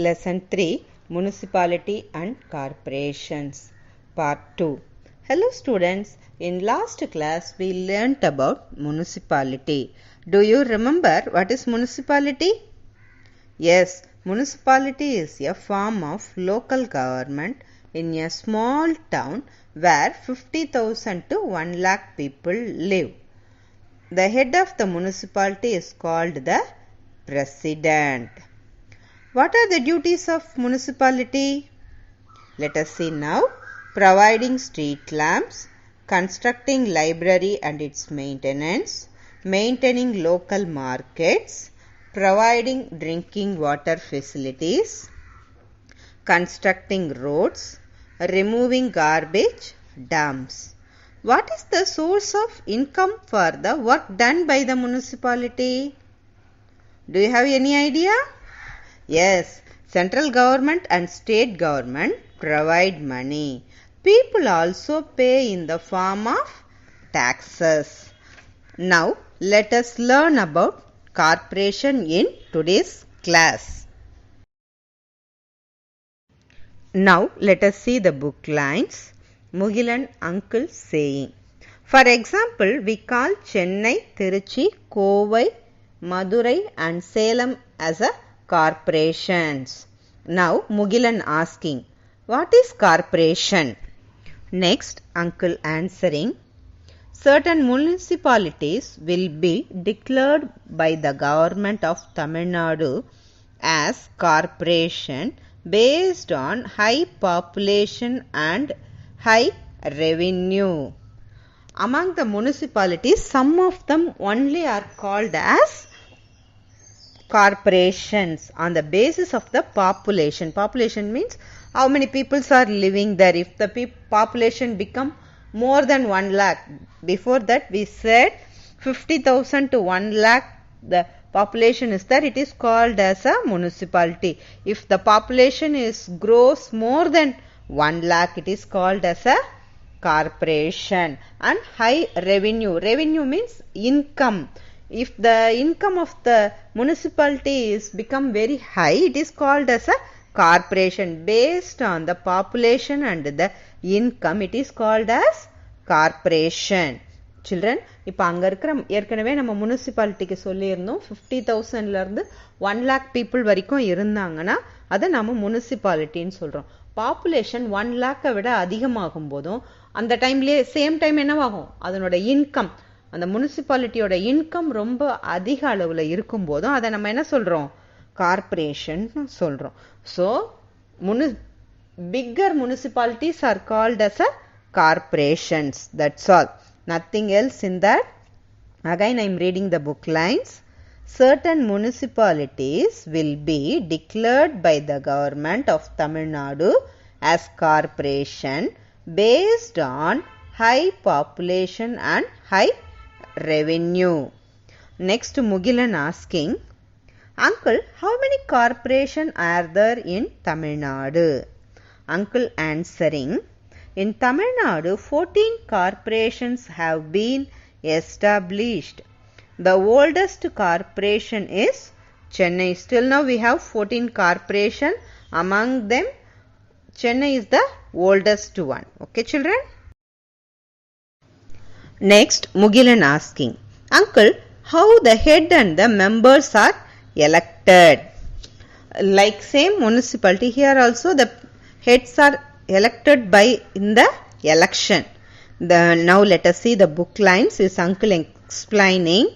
Lesson 3 Municipality and Corporations Part 2. Hello students, in last class we learnt about municipality. Do you remember what is municipality? Yes, municipality is a form of local government in a small town where 50,000 to 1 lakh people live. The head of the municipality is called the president. What are the duties of municipality? Let us see now. Providing street lamps, constructing library and its maintenance, maintaining local markets, providing drinking water facilities, constructing roads, removing garbage, dumps. What is the source of income for the work done by the municipality? Do you have any idea? Yes, central government and state government provide money. People also pay in the form of taxes. Now, let us learn about corporation in today's class. Now, let us see the book lines. Mugilan uncle saying. For example, we call Chennai, Tiruchi, Kovai, Madurai and Salem as a corporations. Now Mugilan asking, what is corporation? Next, uncle answering, certain municipalities will be declared by the government of Tamil Nadu as corporation based on high population and high revenue. Among the municipalities, some of them only are called as corporations on the basis of the population. Population means how many people are living there. If the population become more than 1 lakh, before that we said 50,000 to 1 lakh the population is there, it is called as a municipality. If the population grows more than 1 lakh, it is called as a corporation. And high revenue. Revenue means income. If the income of the municipality is become very high, it is called as a corporation. Based on the population and the income, it is called as corporation. Children, இப்போ அங்க இருக்கிற ஏற்கனவே நம்ம முனிசிபாலிட்டிக்கு சொல்லியிருந்தோம் 50,000ல இருந்து 1 lakh people வரைக்கும் இருந்தாங்கன்னா அதை நாம முனிசிபாலிட்டின்னு சொல்றோம். பாப்புலேஷன் 1 lakh விட அதிகமாகும் போதும் அந்த டைம்லயே சேம் டைம் என்னவாகும், அதனோட இன்கம், அந்த முனிசிபாலிட்டியோட இன்கம் ரொம்ப அதிக அளவுல இருக்கும் போதும் அதை நம்ம என்ன சொல்றோம், கார்பரேஷன் சொல்றோம். So bigger municipalities are called as a corporations. That's all, nothing else in that. Again I am reading the book lines. Certain municipalities will be declared by the government of Tamil Nadu as corporation based on high population and high revenue. Next, Mugilan asking, uncle, how many corporations are there in Tamil Nadu? Uncle answering, in Tamil Nadu 14 corporations have been established. The oldest corporation is Chennai. Still now we have 14 corporations. Among them Chennai is the oldest one. Okay children. Next, Mugilan asking, uncle, how the head and the members are elected? Like same municipality, here also the heads are elected by in the election. Now let us see the book lines. Is uncle explaining,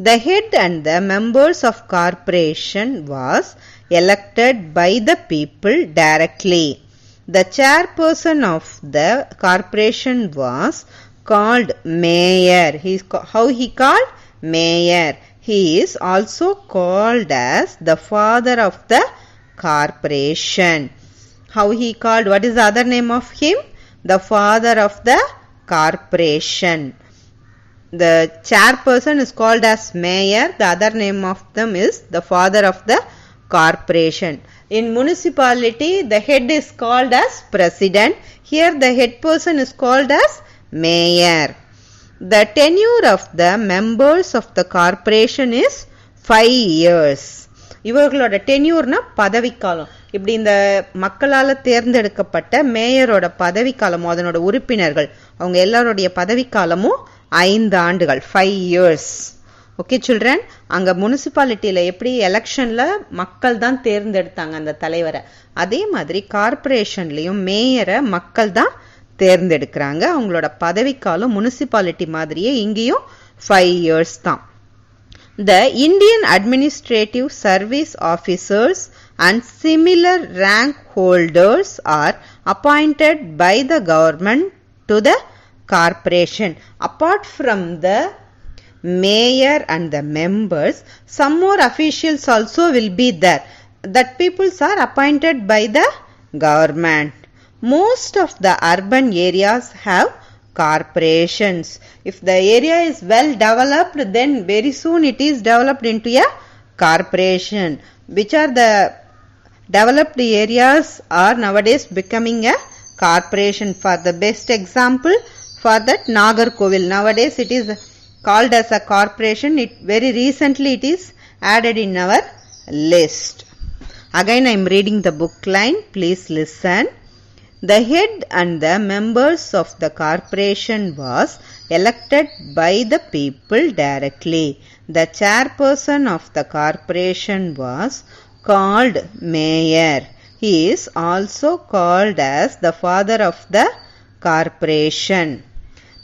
the head and the members of corporation was elected by the people directly. The chairperson of the corporation was called mayor. How he called? Mayor. He is also called as the father of the corporation. How he called? What is the other name of him? The father of the corporation. The chairperson is called as mayor. The other name of them is the father of the corporation. In municipality, the head is called as president. Here the head person is called as mayor. The tenure of the members of the corporation is 5 years. இவர்களோட டென்யூர்னா பதவிக்காலம். இப்படி இந்த மக்களால் தேர்ந்தெடுக்கப்பட்ட மேயரோட பதவிக்காலமும் அதனோட உறுப்பினர்கள் அவங்க எல்லாருடைய பதவிக்காலமும் 5 ஆண்டுகள், 5 years. ஓகே சில்ட்ரன், அங்கே முனிசிபாலிட்டியில் எப்படி எலெக்ஷனில் மக்கள் தான் தேர்ந்தெடுத்தாங்க அந்த தலைவரை, அதே மாதிரி கார்பரேஷன்லேயும் மேயரை மக்கள் தான் தேர்ந்தெடுக்கிறாங்க. அவங்களோட பதவிக்காலம் முனிசிபாலிட்டி மாதிரியே இங்கேயும் 5 years தான். The Indian Administrative Service officers and similar rank holders are appointed by the government to the corporation. Apart from the mayor and the members, some more officials also will be there. That peoples are appointed by the government. Most of the urban areas have corporations. If the area is well developed, then very soon it is developed into a corporation. Which are the developed areas are nowadays becoming a corporation. For the best example, for that Nagarkovil, nowadays it is called as a corporation. It very recently it is added in our list. Again I am reading the book line, please listen. The head and the members of the corporation was elected by the people directly. The chairperson of the corporation was called mayor. He is also called as the father of the corporation.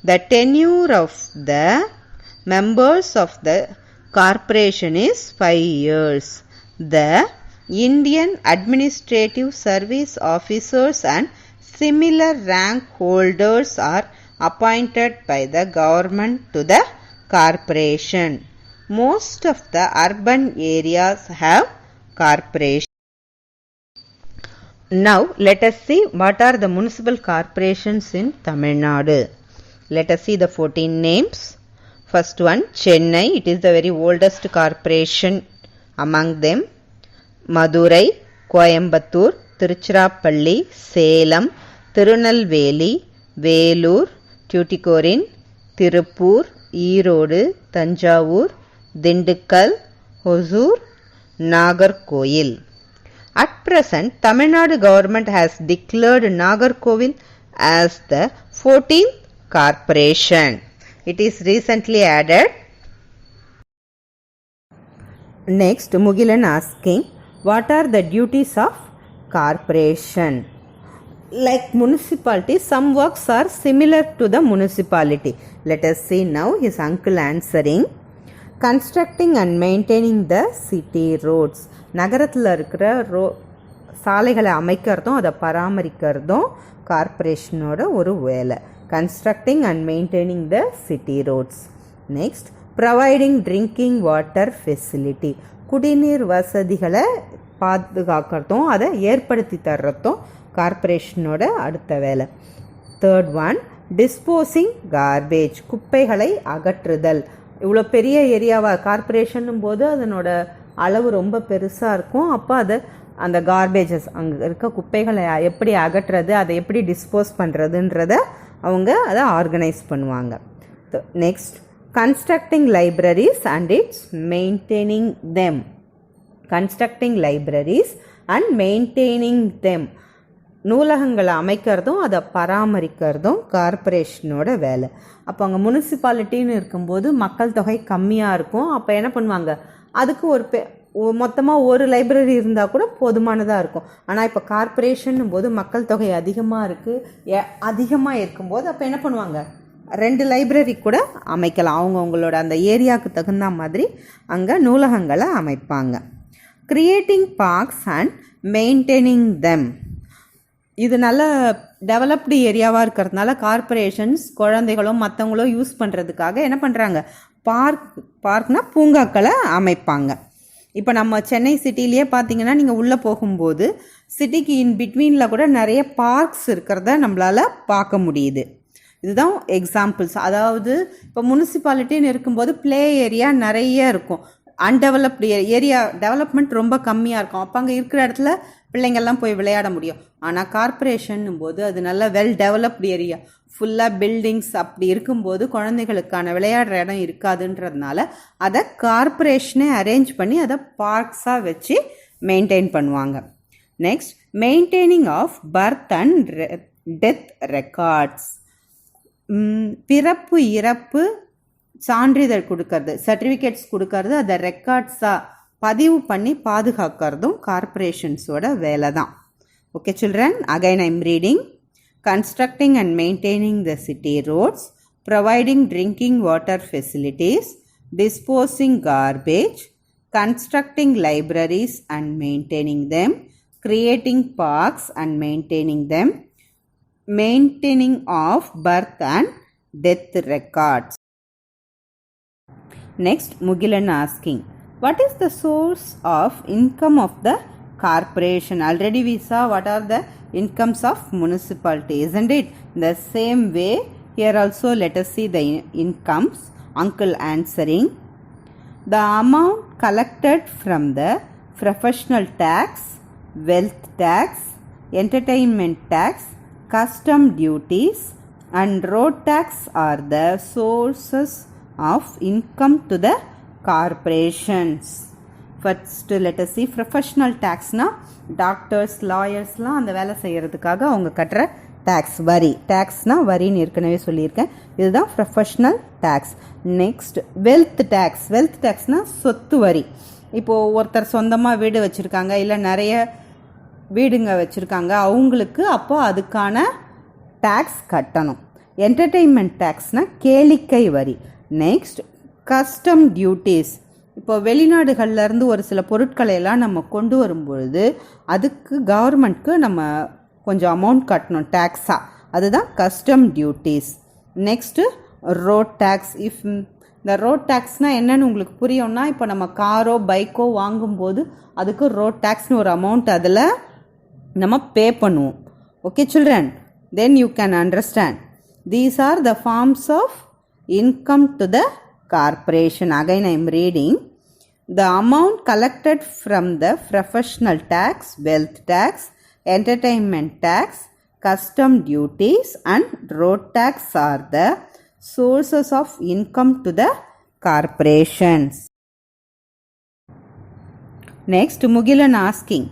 The tenure of the members of the corporation is 5 years. The Indian Administrative Service officers and similar rank holders are appointed by the government to the corporation. Most of the urban areas have corporations. Now let us see what are the municipal corporations in Tamil Nadu. Let us see the 14 names. First one, Chennai. It is the very oldest corporation among them. Madurai, Coimbatore, Tiruchirappalli, Salem, Tirunelveli, Velur, Tuticorin, Tirupur, Erode, Tanjavur, Dindikkal, Hosur, Nagarkoil. At present, Tamil Nadu government has declared Nagarkovil as the 14th corporation. It is recently added. Next, Mugilan asking, what are the duties of corporation? Like municipality, some works are similar to the municipality. Let us see now his uncle answering. Constructing and maintaining the city roads. நகரத்தில் இருக்கிற சாலைகளை அமைக்கிறதும் அதை பராமரிக்கிறதும் கார்பரேஷனோட ஒரு வேலை. Constructing and maintaining the city roads. Next, providing drinking water facility. குடிநீர் வசதிகளை பாதுகாக்கிறதும் அதை ஏற்படுத்தி தர்றதும் கார்பரேஷனோட அடுத்த வேலை. Third one, disposing garbage. குப்பைகளை அகற்றுதல். இவ்வளோ பெரிய ஏரியாவாக கார்பரேஷன் போது அதனோட அளவு ரொம்ப பெருசாக இருக்கும். அப்போ அதை அந்த கார்பேஜஸ் அங்கே இருக்க குப்பைகளை எப்படி அகற்றுறது, அதை எப்படி டிஸ்போஸ் பண்ணுறதுன்றத அவங்க அதை ஆர்கனைஸ் பண்ணுவாங்க. Next, constructing libraries and its maintaining them. Constructing libraries and maintaining them. நூலகங்களை அமைக்கிறதும் அதை பராமரிக்கிறதும் கார்பரேஷனோட வேலை. அப்போ அங்கே முனிசிபாலிட்டின்னு இருக்கும்போது மக்கள் தொகை கம்மியாக இருக்கும். அப்போ என்ன பண்ணுவாங்க, அதுக்கு மொத்தமாக ஒரு லைப்ரரி இருந்தால் கூட போதுமானதாக இருக்கும். ஆனால் இப்போ கார்பரேஷன் போது மக்கள் தொகை அதிகமாக இருக்கும்போது அப்போ என்ன பண்ணுவாங்க, 2 லைப்ரரி கூட அமைக்கலாம். அவங்களோட அந்த ஏரியாவுக்கு தகுந்த மாதிரி அங்கே நூலகங்களை அமைப்பாங்க. Creating parks and maintaining them. இது நல்ல டெவலப்டு ஏரியாவாக இருக்கிறதுனால கார்பரேஷன்ஸ் குழந்தைகளும் மற்றவங்களும் யூஸ் பண்ணுறதுக்காக என்ன பண்ணுறாங்க, பார்க்னா பூங்காக்களை அமைப்பாங்க. இப்போ நம்ம சென்னை சிட்டிலேயே பார்த்தீங்கன்னா நீங்கள் உள்ளே போகும்போது சிட்டிக்கு இன் பிட்வீனில் கூட நிறைய பார்க்ஸ் இருக்கிறத நம்மளால் பார்க்க முடியுது. இதுதான் எக்ஸாம்பிள்ஸ். அதாவது இப்போ முனிசிபாலிட்டின்னு இருக்கும்போது ப்ளே ஏரியா நிறைய இருக்கும். அன்டெவலப்டு ஏரியா டெவலப்மெண்ட் ரொம்ப கம்மியாக இருக்கும். அப்போ அங்கே இருக்கிற இடத்துல பிள்ளைங்கள்லாம் போய் விளையாட முடியும். ஆனால் கார்ப்பரேஷன் போது அது நல்ல வெல் டெவலப்டு ஏரியா, ஃபுல்லாக பில்டிங்ஸ் அப்படி இருக்கும்போது குழந்தைகளுக்கான விளையாடுற இடம் இருக்காதுன்றதுனால அதை கார்ப்பரேஷனே அரேஞ்ச் பண்ணி அதை பார்க்ஸாக வச்சு மெயின்டைன் பண்ணுவாங்க. Next, maintaining of birth and death records. பிறப்பு இறப்பு சான்றிதழ் கொடுக்கறது, சர்டிஃபிகேட்ஸ் கொடுக்கறது, அதை ரெக்கார்ட்ஸாக பதிவு பண்ணி பாதுகாக்கிறதும் கார்ப்பரேஷன்ஸோட வேலை தான். Okay children, again I am reading. Constructing and maintaining the city roads, providing drinking water facilities, disposing garbage, constructing libraries and maintaining them, creating parks and maintaining them, maintaining of birth and death records. Next, Mugilan asking, what is the source of income of the corporation? Already we saw what are the incomes of municipality, isn't it? The same way here also let us see the incomes. Uncle answering, the amount collected from the professional tax, wealth tax, entertainment tax, custom duties and road tax are the sources of income to the corporations. First let us see professional tax. Na doctors, lawyers லாம் அந்த வேலை செய்யறதுக்காக அவங்க கட்டுற tax, வரி. டாக்ஸ்னா வரின்னு ஏற்கனவே சொல்லியிருக்கேன், இதுதான் professional tax. Next wealth tax. Wealth டேக்ஸ்னா சொத்து வரி. இப்போது ஒருத்தர் சொந்தமாக வீடு வச்சுருக்காங்க, இல்லை நிறைய வீடுங்க வச்சுருக்காங்க, அவங்களுக்கு அப்போ அதுக்கான டேக்ஸ் கட்டணும். என்டர்டெயின்மெண்ட் டேக்ஸ்னால் கேளிக்கை வரி. Next custom duties. இப்போ வெளிநாடுகள்லேருந்து ஒரு சில பொருட்களை எல்லாம் நம்ம கொண்டு வரும்பொழுது அதுக்கு கவர்மெண்ட்க்கு நம்ம கொஞ்சம் அமௌண்ட் கட்டணும் டேக்ஸாக, அதுதான் custom duties. Next road tax. இந்த ரோட் டேக்ஸ்னால் என்னென்னு உங்களுக்கு புரியும்னா, இப்போ நம்ம காரோ பைக்கோ வாங்கும்போது அதுக்கு ரோட் டேக்ஸ்னு ஒரு அமௌண்ட் அதில் நம்ம பே பண்ணுவோம். Okay children, then you can understand. These are the forms of income to the corporation. Again I am reading. The amount collected from the professional tax, wealth tax, entertainment tax, custom duties and road tax are the sources of income to the corporations. Next, Mugilan asking,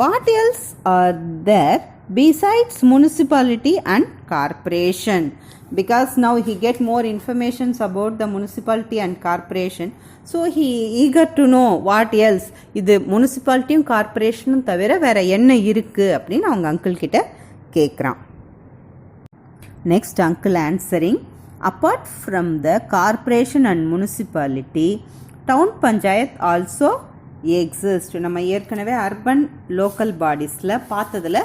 what else are there besides municipality and corporation? Because now he get more information about the municipality and corporation, so he eager to know what else. இது முனிசிபாலிட்டியும் கார்பரேஷனும் தவிர வேற என்ன இருக்கு அப்படின்னு அவங்க uncle கிட்ட கேட்குறான். Next uncle answering, apart from the corporation and municipality, town panchayat also exist. நம்ம ஏற்கனவே அர்பன் லோக்கல் பாடிஸில் பார்த்ததில்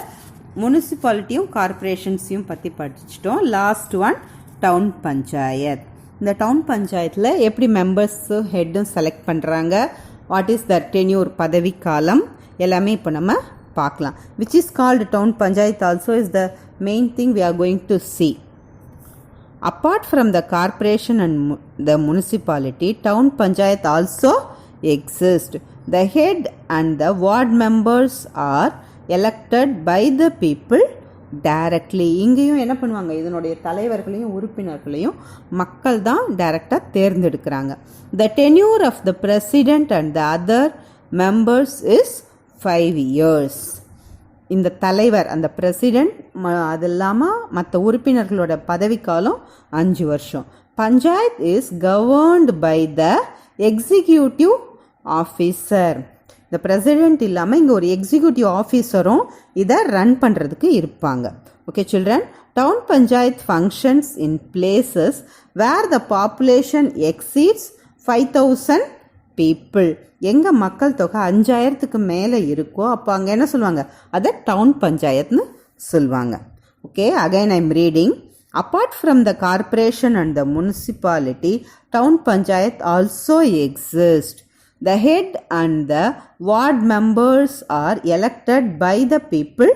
முனிசிபாலிட்டியும் கார்பரேஷன்ஸையும் பற்றி படிச்சிட்டோம். Last one town panchayat. இந்த டவுன் பஞ்சாயத்தில் எப்படி மெம்பர்ஸு ஹெட்டும் செலக்ட் பண்ணுறாங்க, வாட் இஸ் த டென்யூர் பதவிக்காலம், எல்லாமே இப்போ நம்ம பார்க்கலாம். Which is called town panchayat also is the main thing we are going to see. Apart from the corporation and the municipality, town panchayat also exist. The head and the ward members are elected by the people directly. இங்கேயும் என்ன பண்ணுவாங்க, இதனுடைய தலைவர்களையும் உறுப்பினர்களையும் மக்கள் தான் டைரக்டாக தேர்ந்தெடுக்கிறாங்க. The tenure of the president and the other members is 5 years. இந்த தலைவர், அந்த பிரசிடென்ட், அது இல்லாமல் மற்ற உறுப்பினர்களோட பதவிக்காலம் 5 வருஷம். Panchayat is governed by the executive officer. இந்த பிரசிடென்ட் இல்லாமல் இங்கே ஒரு எக்ஸிக்யூட்டிவ் ஆஃபீஸரும் இதை ரன் பண்ணுறதுக்கு இருப்பாங்க. Okay children, town panchayat functions in places where the population exceeds 5000 people. எங்கே மக்கள் தொகை 5000க்கு மேலே இருக்கோ அப்போ அங்கே என்ன சொல்லுவாங்க, அதை டவுன் பஞ்சாயத்னு சொல்லுவாங்க. Okay, again I am reading. Apart from the corporation and the municipality, town panchayat also exist. The head and the ward members are elected by the people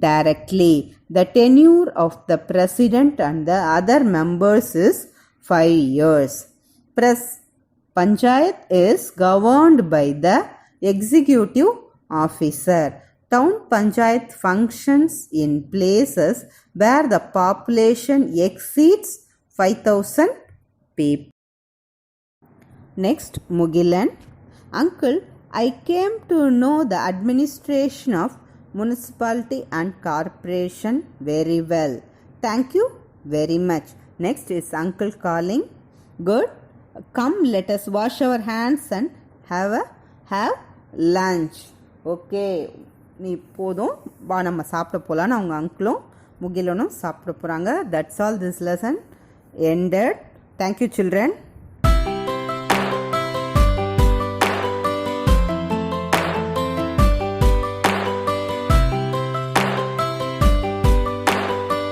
directly. The tenure of the president and the other members is 5 years. Panchayat is governed by the executive officer. Town Panchayat functions in places where the population exceeds 5,000 people. Next, Mugilan. Uncle, I came to know the administration of municipality and corporation very well. Thank you very much. Next is Uncle calling. Good. Come, let us wash our hands and have lunch. Okay. நீ போதும் வா நம்ம சாப்பிட போகலான்னு அவங்க அங்கிளும் முகிலனும் சாப்பிட போகிறாங்க. That's all this lesson ended. Thank you children.